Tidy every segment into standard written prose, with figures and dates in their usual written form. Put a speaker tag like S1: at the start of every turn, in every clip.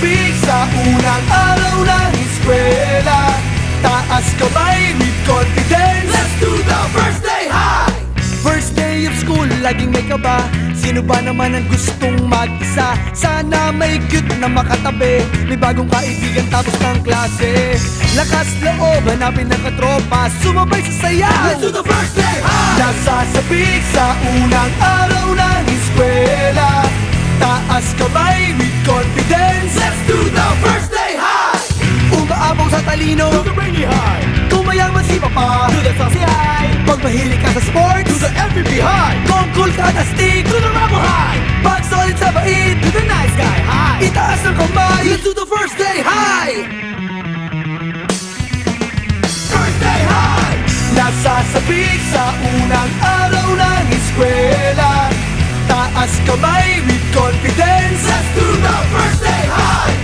S1: Nasasabik sa unang araw ng eskwela, taas kamay with confidence. Let's do the first day high! First day of school, laging may kaba. Sino ba naman ang gustong mag-isa? Sana may cute na makatabi, may bagong kaibigan tapos ng klase. Lakas loob, hanapin ng katropa, sumabay sa sayaw. Let's do the first day high! Nasasabik sa unang araw ng eskwela, taas kamay with confidence. Let's do the first day high! Umaapaw sa talino, do the rainy high. Kung mayaman si papa, do the saucy high. Pag mahilig ka sa sports, do the MVP high. Kung cool ka at astig, do the rebel high. Pag solid sa bait, do the nice guy high. Itaas ng kamay, let's do the first day high! First day high! Nasasabik sa unang araw ng eskwela, taas kamay with confidence. Let's do the first day high!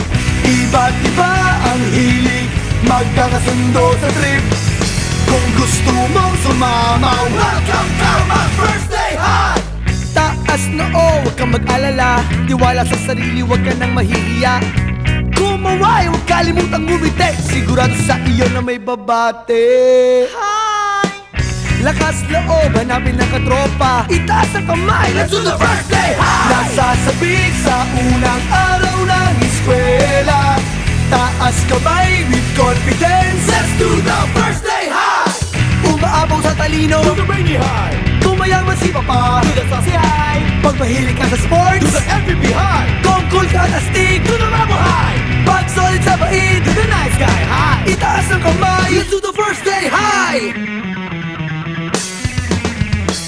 S1: Iba't iba ang hilig, magkakasundo sa trip. Kung gusto mong sumama, welcome to my first day high! Taas na huwag kang mag-alala, tiwala sa sarili, huwag ka nang mahihiya. Kumaway, huwag kalimutang ngumiti, sigurado sa iyo na may babate. Hi! Lakas loob, hanapin ng katropa, itaas ang kamay, let's do the first day high! Nasasabik sa unang araw ng eskwela, taas kamay with confidence. Let's do the first day high! Umaapaw sa talino, do the rainy high. Kung mayaman si papa, do the saucy high. Pag mahilig ka sa sports, do the MVP high. Kung cool ka at astig, do the rebel high. Pag solid sa bait, do the nice guy high. Itaas ng kamay, let's do the first day high!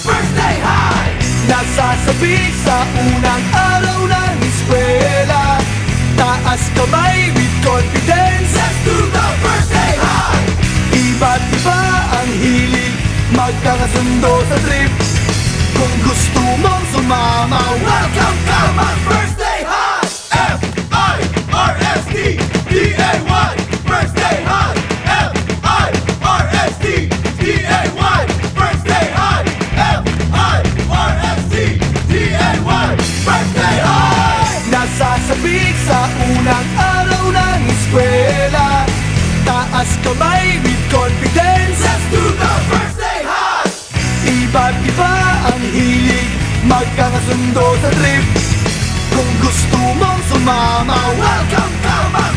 S1: First day high! Nasasabik sa unang araw ng eskwela, taas kamay with confidence. Let's do the first day high! Iba't iba ang hilig, magkakasundo sa trip. Kung gusto mong sumama, welcome to my first day high! F-I-R-S-T-D-A-Y First day high! F-I-R-S-T-D-A-Y First day high! F-I-R-S-T-D-A-Y First day high! Nasasabik sa unang araw ng eskwela, taas kamay with confidence. Let's do the first day high! Iba't iba ang hilig, magkakasundo sa trip. Kung gusto mong sumama, welcome to my